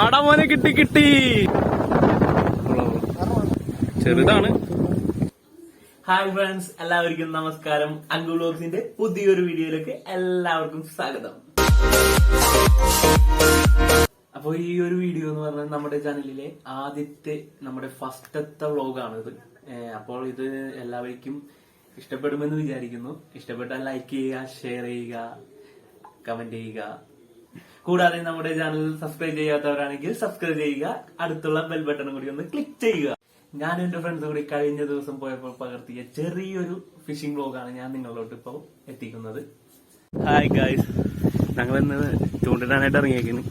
ആടാ മോനെ കിട്ടി കിട്ടി. ചെറുതാണ്. ഹായ് ഫ്രണ്ട്സ്, എല്ലാവർക്കും നമസ്കാരം. അങ്കു വ്ലോഗ്സിന്റെ പുതിയൊരു വീഡിയോയിലേക്ക് എല്ലാവർക്കും സ്വാഗതം. അപ്പൊ ഈ ഒരു വീഡിയോ എന്ന് പറഞ്ഞാൽ നമ്മുടെ ചാനലിലെ ആദ്യത്തെ നമ്മുടെ ഫസ്റ്റത്തെ വ്ലോഗാണിത്. അപ്പോൾ ഇത് എല്ലാവർക്കും ഇഷ്ടപ്പെടുമെന്ന് വിചാരിക്കുന്നു. ഇഷ്ടപ്പെട്ടാൽ ലൈക്ക് ചെയ്യുക, ഷെയർ ചെയ്യുക, കമന്റ് ചെയ്യുക. കൂടാതെ നമ്മുടെ ചാനൽ സബ്സ്ക്രൈബ് ചെയ്യാത്തവരാണെങ്കിൽ സബ്സ്ക്രൈബ് ചെയ്യുക. അടുത്തുള്ള ബെൽ ബട്ടണും കൂടി ഒന്ന് ക്ലിക്ക് ചെയ്യുക. ഞാൻ എന്റെ ഫ്രണ്ട്സ് കൂടി കഴിഞ്ഞ ദിവസം പോയപ്പോൾ പകർത്തിയ ചെറിയൊരു ഫിഷിംഗ് വ്ലോഗാണ് ഞാൻ നിങ്ങളിലോട്ട് ഇപ്പോൾ എത്തിക്കുന്നത്. ഹായ് ഗായ്സ്, ഞങ്ങളിന്ന് ചൂണ്ടിടാനായിട്ട് ഇറങ്ങിയേക്കുന്നു.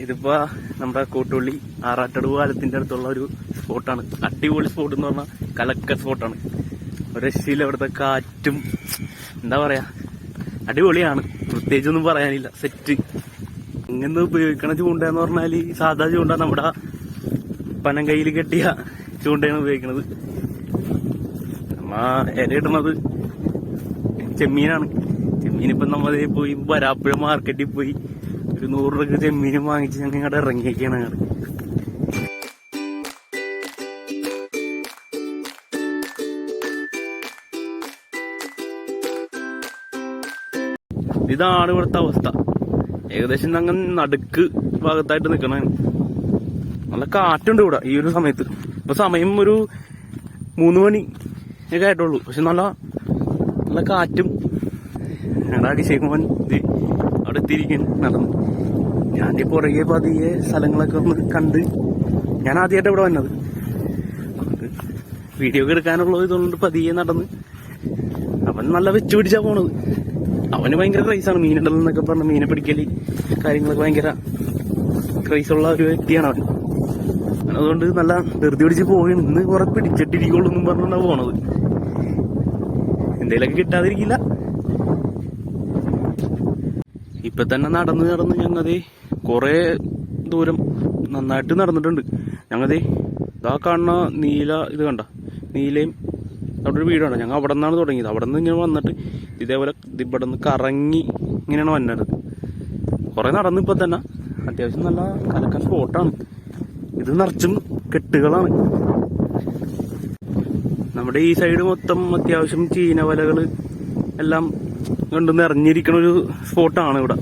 ഇതിപ്പോ നമ്മുടെ കൂട്ടുള്ളി ആറാട്ടടു പാലത്തിന്റെ അടുത്തുള്ള ഒരു സ്പോട്ടാണ്. അടിപൊളി സ്പോട്ട് എന്ന് പറഞ്ഞാൽ കലക്കൽ സ്പോട്ടാണ്. ഒരു രക്ഷയില്ല. ഇവിടുത്തെ കാറ്റും എന്താ പറയാ, അടിപൊളിയാണ്. പ്രത്യേകിച്ചൊന്നും പറയാനില്ല. സെറ്റ്. ഇങ്ങനെ ഉപയോഗിക്കണ ചൂണ്ടെന്ന് പറഞ്ഞാല് സാധാ ചൂണ്ട നമ്മുടെ പനം കയ്യിൽ കെട്ടിയ ചൂണ്ടയാണ് ഉപയോഗിക്കണത്. നമ്മ ഇരയിടണത് ചെമ്മീനാണ്. ചെമ്മീനിപ്പം നമ്മൾ പോയി വരാപ്പുഴ മാർക്കറ്റിൽ പോയി ഒരു 100 രൂപ ചെമ്മീനും വാങ്ങിച്ച് ഞങ്ങൾ ഇങ്ങോട്ട് ഇറങ്ങിയൊക്കെയാണ്. ഞങ്ങൾ ഇതാണ് ഇവിടുത്തെ അവസ്ഥ. ഏകദേശം ഞങ്ങൾ നടുക്ക് ഭാഗത്തായിട്ട് നിൽക്കണ. നല്ല കാറ്റുണ്ട് ഇവിടെ ഈ ഒരു സമയത്ത്. ഇപ്പൊ സമയം ഒരു 3 മണി ഒക്കെ ആയിട്ടുള്ളൂ. പക്ഷെ നല്ല കാറ്റും. ഞങ്ങളുടെ അഭിഷേകമോൻ അവിടെ എത്തിയിരിക്കുന്നു നടന്നു. ഞാൻ പുറകെ പതിയെ സ്ഥലങ്ങളൊക്കെ ഒന്ന് കണ്ട്. ഞാൻ ആദ്യമായിട്ട് ഇവിടെ വന്നത്. വീഡിയോ ഒക്കെ എടുക്കാനുള്ളത് ഇതുകൊണ്ട് പതിയെ നടന്ന്. അവൻ നല്ല വെച്ചു പിടിച്ചാ പോണത്. അവന് ഭയങ്കര ക്രൈസാണ് മീനുണ്ടല്ലെന്നൊക്കെ പറഞ്ഞ മീനെ പിടിക്കല് കാര്യങ്ങളൊക്കെ ഭയങ്കര ക്രൈസുള്ള ഒരു വ്യക്തിയാണ് അവൻ. അതുകൊണ്ട് നല്ല ധൃതി പിടിച്ച് പോയി. ഇന്ന് കുറെ പിടിച്ചിട്ടിരിക്കുള്ളൂ എന്നും പറഞ്ഞാ പോണത്. എന്തേലൊക്കെ കിട്ടാതിരിക്കില്ല. ഇപ്പൊ തന്നെ നടന്ന് ഞങ്ങതേ കൊറേ ദൂരം നന്നായിട്ട് നടന്നിട്ടുണ്ട്. ഞങ്ങതേ ഇതാ കാണുന്ന നീല ഇത് കണ്ട, നീലയും അവിടെ ഒരു വീടാണ്. ഞങ്ങൾ അവിടെ നിന്നാണ് തുടങ്ങിയത്. അവിടെ നിന്ന് ഇങ്ങനെ വന്നിട്ട് ഇതേപോലെ ഇവിടെ നിന്ന് കറങ്ങി ഇങ്ങനെയാണ് വന്നത്. കുറെ നടന്നു. ഇപ്പൊ തന്നെ അത്യാവശ്യം നല്ല കലക്കൻ സ്പോട്ടാണ്. ഇത് നിറച്ചും കെട്ടുകളാണ്. നമ്മുടെ ഈ സൈഡ് മൊത്തം അത്യാവശ്യം ചീനവലകള് എല്ലാം കൊണ്ട് നിറഞ്ഞിരിക്കുന്ന ഒരു സ്പോട്ടാണ്. ഇവിടെ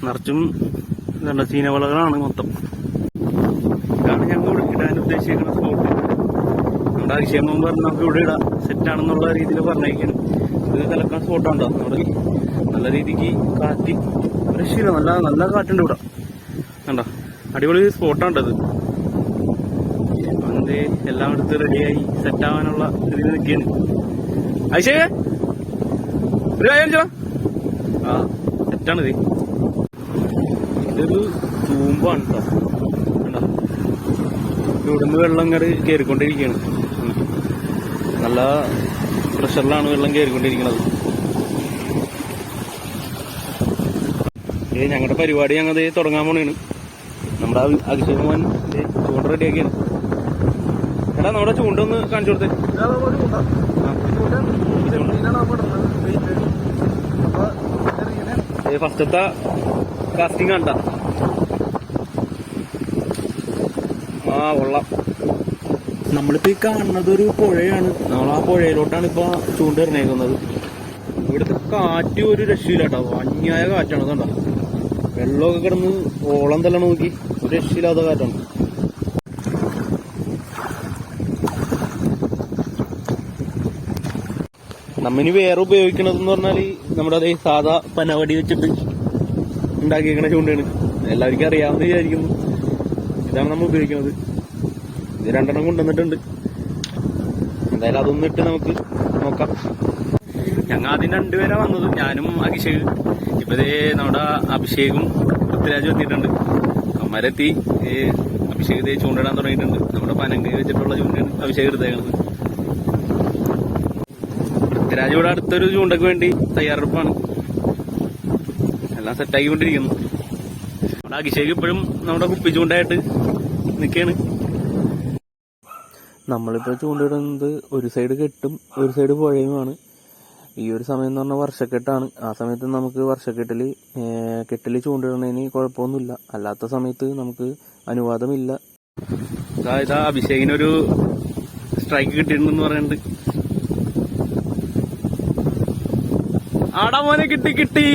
നിറച്ചും എന്താ ചീനവലകളാണ് മൊത്തം. ഇതാണ് ഞങ്ങൾ ഇവിടെ ഇടാൻ ഉദ്ദേശിക്കുന്ന സ്പോട്ട്. നമ്മുടെ അതിശയം പറഞ്ഞ് നമുക്ക് ഇവിടെ ഇടാം, സെറ്റാണെന്നുള്ള രീതിയിൽ പറഞ്ഞേക്കാണ്. ഇത് കലക്കാൻ സ്പോട്ടാണ്ടോ. നമ്മുടെ നല്ല രീതിക്ക് കാറ്റ് രക്ഷയില്ല. നല്ല കാറ്റുണ്ട് ഇവിടെ. കണ്ടോ, അടിപൊളി സ്പോട്ടാണ്ടത്. അത് എല്ലാം എടുത്ത് റെഡിയായി സെറ്റാവാനുള്ള ഇതിൽ നിൽക്കുകയാണ്. അഭിഷേക ഒരു കാര്യം ആ സെറ്റാണിത്. ഇതൊരു തൂമ്പാണ് കേട്ടോ. കണ്ടോ, ഇവിടുന്ന് വെള്ളം ഇങ്ങോട്ട് കയറിക്കൊണ്ടിരിക്കുകയാണ്. നല്ല പ്രഷറിലാണ് വെള്ളം കയറിക്കൊണ്ടിരിക്കുന്നത്. ഞങ്ങളുടെ പരിപാടി ഞങ്ങൾ തുടങ്ങാൻ പോണേണ്. നമ്മുടെ അഭിഷേകമോൻ ചൂണ്ട റെഡിയാക്കിയാണ്. എടാ നമ്മുടെ ചൂണ്ട ഒന്ന് കാണിച്ചു കൊടുത്തേ. ഫസ്റ്റത്തെ കാസ്റ്റിംഗ് കണ്ട. ആ കൊള്ളാം. നമ്മളിപ്പോ ഈ കാണുന്നത് ഒരു പുഴയാണ്. നമ്മൾ ആ പുഴയിലോട്ടാണ് ഇപ്പൊ ചൂണ്ടിറങ്ങിയേക്കുന്നത്. ഇവിടുത്തെ കാറ്റ് ഒരു രക്ഷയില്ല കേട്ടോ. അന്യായ കാറ്റാണ്. കണ്ടോ, വെള്ളമൊക്കെ കിടന്ന് ഓളം തല്ല നോക്കി. ഒരു രക്ഷയില്ലാത്ത കാറ്റാണ്. നമ്മിനി വേറെ ഉപയോഗിക്കണതെന്ന് പറഞ്ഞാല് നമ്മുടെ അതേ സാധാ പനവടി വെച്ചിട്ട് ഉണ്ടാക്കിയേക്കണ ചൂണ്ടയാണ്. എല്ലാവർക്കും അറിയാമെന്ന് വിചാരിക്കുന്നു. ഇതാണ് നമ്മൾ ഉപയോഗിക്കുന്നത്. ഇത് 2 കൊണ്ടുവന്നിട്ടുണ്ട്. എന്തായാലും അതൊന്നും ഇട്ട് നമുക്ക് നോക്കാം. ഞങ്ങൾ ആദ്യം 2 പേരാ വന്നത്, ഞാനും അഭിഷേക്. ഇപ്പതേ നമ്മുടെ അഭിഷേകും പൃഥ്വിരാജും എത്തിയിട്ടുണ്ട്. അമ്മരെത്തി. അഭിഷേക് ചൂണ്ടിടാൻ തുടങ്ങിയിട്ടുണ്ട്. നമ്മുടെ പനങ്കി വെച്ചിട്ടുള്ള ചൂണ്ടയാണ് അഭിഷേക് എടുത്തേക്കണത്. പൃഥ്വിരാജ് ഇവിടെ അടുത്തൊരു ചൂണ്ടക്ക് വേണ്ടി തയ്യാറെടുപ്പാണ്. എല്ലാം സെറ്റാക്കിക്കൊണ്ടിരിക്കുന്നു. നമ്മുടെ അഭിഷേക് ഇപ്പോഴും നമ്മുടെ കുപ്പി ചൂണ്ടായിട്ട് നിൽക്കുകയാണ്. നമ്മളിപ്പോൾ ചൂണ്ടിടുന്നത് ഒരു സൈഡ് കെട്ടും ഒരു സൈഡ് പുഴയുമാണ്. ഈ ഒരു സമയം എന്ന് പറഞ്ഞാൽ വർഷക്കെട്ടാണ്. ആ സമയത്ത് നമുക്ക് കെട്ടില് ചൂണ്ടിടുന്നതിന് കുഴപ്പമൊന്നുമില്ല. അല്ലാത്ത സമയത്ത് നമുക്ക് അനുവാദമില്ല. ഇതാ അഭിഷേകിനൊരു സ്ട്രൈക്ക് കിട്ടിയിട്ടുണ്ടെന്ന് പറയുന്നുണ്ട്. ആടാ മോനെ കിട്ടി.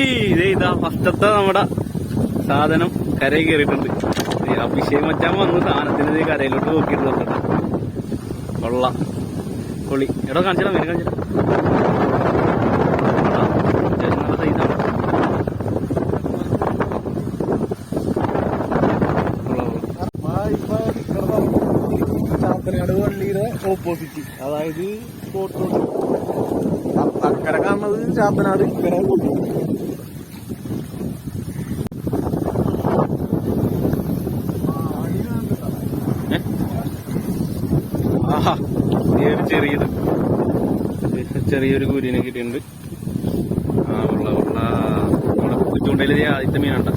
ഇതാ ഫസ്റ്റത്തെ നമ്മുടെ സാധനം കരയിൽ കയറിയിട്ടുണ്ട്. അഭിഷേക് മച്ചാൻ വന്ന് സാധനത്തിന് കരയിലോട്ട് നോക്കിയിട്ടുണ്ട്. കൊള്ളാം, പൊളി. എടോ കാണിച്ചാ മീൻ കാണിച്ചാ. അത്യാവശ്യം നല്ല സൈസാണ്. ചാത്തനാട് പള്ളിയുടെ ഓപ്പോസിറ്റ്, അതായത് സ്പോട്ട് റോഡ്. അക്കരെ കാണുന്നത് ചാത്തനാട്, ഇക്കരെ ആഹാ, ചെറിയൊരു കുരുവിനെ കിട്ടിയിട്ടുണ്ട്. നമ്മുടെ ചൂണ്ടയിലെ ആദ്യത്തെ മീനുണ്ട.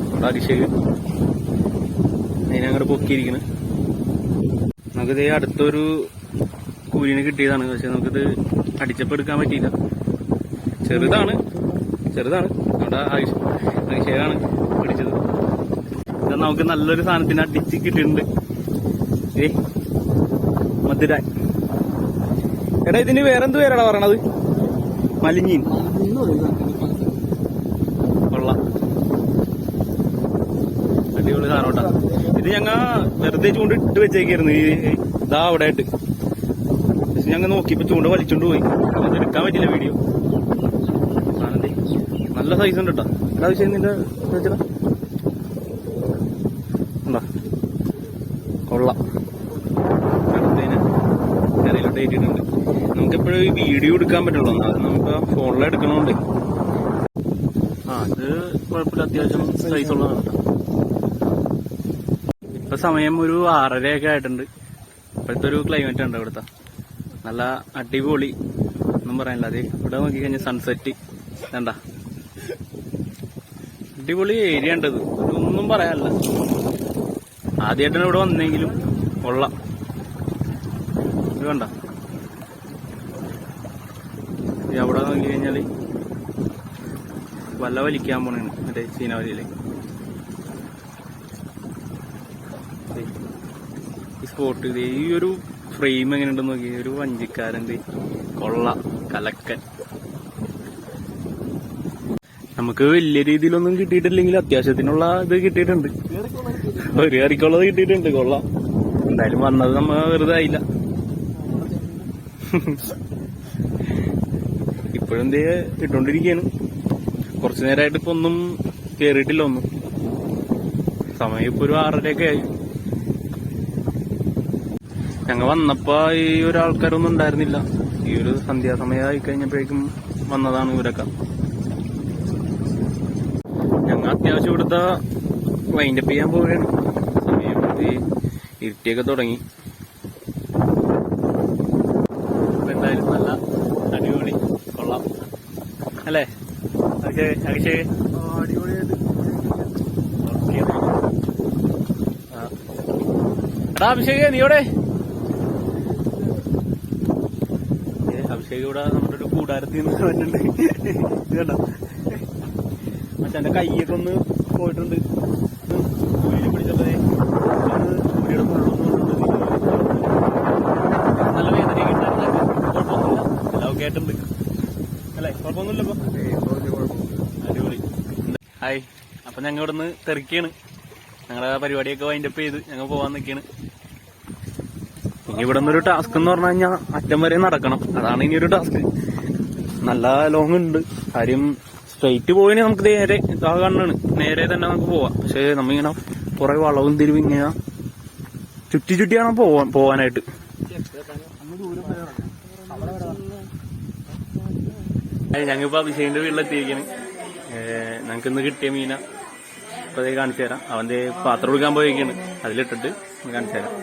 നമ്മുടെ അഭിഷേക് അതിനങ്ങോട്ട് പൊക്കിയിരിക്കണ്. നമുക്കിത് അടുത്തൊരു കുരുവിനെ കിട്ടിയതാണ്. പക്ഷെ നമുക്കിത് അടിച്ചപ്പോൾ എടുക്കാൻ പറ്റിയില്ല. ചെറുതാണ്. നമ്മുടെ അഭിഷേകാണ് പിടിച്ചത്. നമുക്ക് നല്ലൊരു സാധനത്തിന് അടിച്ച് കിട്ടിയിട്ടുണ്ട്. മധുരാൻ. എടാ ഇതിന് വേറെന്ത് പേരാടാ പറയണത്? മലിഞ്ഞീൻ. കൊള്ളാം, അടിപൊളി സാധനം കേട്ടാ. ഇത് ഞങ്ങ വെറുതെ ചൂണ്ട ഇട്ട് വെച്ചേക്കായിരുന്നു. ഇതാ അവിടെ ആയിട്ട്. പക്ഷെ ഞങ്ങൾ നോക്കിയപ്പോ ചൂണ്ട വലിച്ചോണ്ട് പോയി. അത് എടുക്കാൻ പറ്റില്ല വീഡിയോ. സാധനം നല്ല സൈസ് ഉണ്ട് കേട്ടോ. എന്താ വിഷയം നിന്റെ വെച്ചടാ? ഉണ്ടോ? കൊള്ളാം. കരയിലോട്ട് ഏറ്റിട്ടുണ്ട്. നമുക്കെപ്പോഴും ഈ വീഡിയോ എടുക്കാൻ പറ്റുള്ളൂ. അത് നമുക്ക് ഫോണിൽ എടുക്കണോണ്ട്. ഇത് കുഴപ്പമില്ല, അത്യാവശ്യം സൈസ് ഉള്ളതാണ്. ഇപ്പൊ സമയം ഒരു 6:30 ആയിട്ടുണ്ട്. ഇപ്പോഴത്തെ ഒരു ക്ലൈമറ്റ് ഉണ്ട് ഇവിടുത്തെ. നല്ല അടിപൊളി ഒന്നും പറയാനില്ല. അതെ, ഇവിടെ നോക്കിക്കഴിഞ്ഞാൽ സൺസെറ്റ് വേണ്ട, അടിപൊളി ഏരിയ ഉണ്ടത്. ഒന്നും പറയാനില്ല. ആദ്യമായിട്ടാണ് ഇവിടെ വന്നെങ്കിലും കൊള്ളാം. ഇത് വേണ്ട, അവിടെ നോക്കി കഴിഞ്ഞാല് വല്ല വലിക്കാൻ പോണേണ് മറ്റേ ചീനാവലിയില്. ഈ സ്പോട്ട് ഇത് ഈ ഒരു ഫ്രെയിം എങ്ങനെ ഉണ്ടെന്ന് നോക്കി. ഒരു വഞ്ചിക്കാരൻ്റെ കൊള്ളാം, കലക്കൻ. നമുക്ക് വലിയ രീതിയിലൊന്നും കിട്ടിയിട്ടില്ലെങ്കിൽ അത്യാവശ്യത്തിനുള്ള ഇത് കിട്ടിയിട്ടുണ്ട്. ഒരു കറിക്കുള്ളത് കിട്ടിയിട്ടുണ്ട്. കൊള്ളാം. എന്തായാലും വന്നത് നമ്മ വെറുതെ ആയില്ല. ഇപ്പോഴും എന്തേ ഇട്ടോണ്ടിരിക്കുകയാണ്. കുറച്ചു നേരമായിട്ട് ഇപ്പൊ ഒന്നും കേറിയിട്ടില്ല. ഒന്നും സമയം ഇപ്പൊ ഒരു 6:30 ആയി. ഞങ്ങൾ വന്നപ്പോ ഈ ഒരാൾക്കാരൊന്നും ഉണ്ടായിരുന്നില്ല. ഈ ഒരു സന്ധ്യാസമയമായി കഴിഞ്ഞപ്പോഴേക്കും വന്നതാണ് ഇവരൊക്കെ. ഞങ്ങൾ അത്യാവശ്യം ഇവിടുത്തെ വൈൻഡപ്പ് ചെയ്യാൻ പോവുകയാണ്. സമയം ഇരുട്ടിയൊക്കെ തുടങ്ങി. എന്തായാലും നല്ല അടിപൊളി, കൊള്ളാം അല്ലേ അഭിഷേക്? അടിപൊളിയായിട്ട്. എടാ അഭിഷേക്, നീയോടെ? അഭിഷേക് ഇവിടെ നമ്മുടെ ഒരു കൂടാരത്തിൽ നിന്ന് വന്നിട്ടുണ്ട്. ഇത് കണ്ടോ, മച്ചാന്റെ കൈയൊക്കെ ഒന്ന് പോയിട്ടുണ്ട്. കുഴിയിൽ പിടിച്ചപ്പോ കുഴിയുടെ മുള്ളൊന്നും നല്ല വേദനയൊക്കെ ഉണ്ടായിരുന്നു. കുഴപ്പമൊന്നുമില്ല, എല്ലാം ഒക്കെ ആയിട്ടുണ്ട് അല്ലേ? കുഴപ്പമൊന്നുമില്ല. ഇപ്പൊ അടിപൊളി. ഹായ്. അപ്പൊ ഞങ്ങൾ ഇവിടെ നിന്ന് തെറിക്കാണ്. ഞങ്ങളുടെ പരിപാടിയൊക്കെ വൈൻഡപ്പ് ചെയ്ത് ഞങ്ങൾ പോവാൻ നിൽക്കാണ്. ഇനി ഇവിടെ നിന്നൊരു ടാസ്ക് എന്ന് പറഞ്ഞു കഴിഞ്ഞാൽ അറ്റം വരെ നടക്കണം. അതാണ് ഇനി ഒരു ടാസ്ക്. നല്ല ലോങ് ഉണ്ട്. കാര്യം സ്ട്രെയിറ്റ് പോയിന് നമുക്ക് നേരെ ആ കണ്ണാണ്, നേരെ തന്നെ നമുക്ക് പോവാം. പക്ഷെ നമ്മിങ്ങനെ കുറെ വളവും തിരിവും ഇങ്ങനെ ചുറ്റിയാണ് പോവാനായിട്ട്. ഞങ്ങളിപ്പോ അഭിഷേകിന്റെ വീട്ടിലെത്തിയിരിക്കാണ്. ഞങ്ങൾക്ക് ഇന്ന് കിട്ടിയ മീന ഇപ്പൊ അതേ കാണിച്ചു തരാം. അവന്റെ പാത്രം എടുക്കാൻ പോയിരിക്കാണ്. അതിലിട്ടിട്ട് കാണിച്ചു തരാം.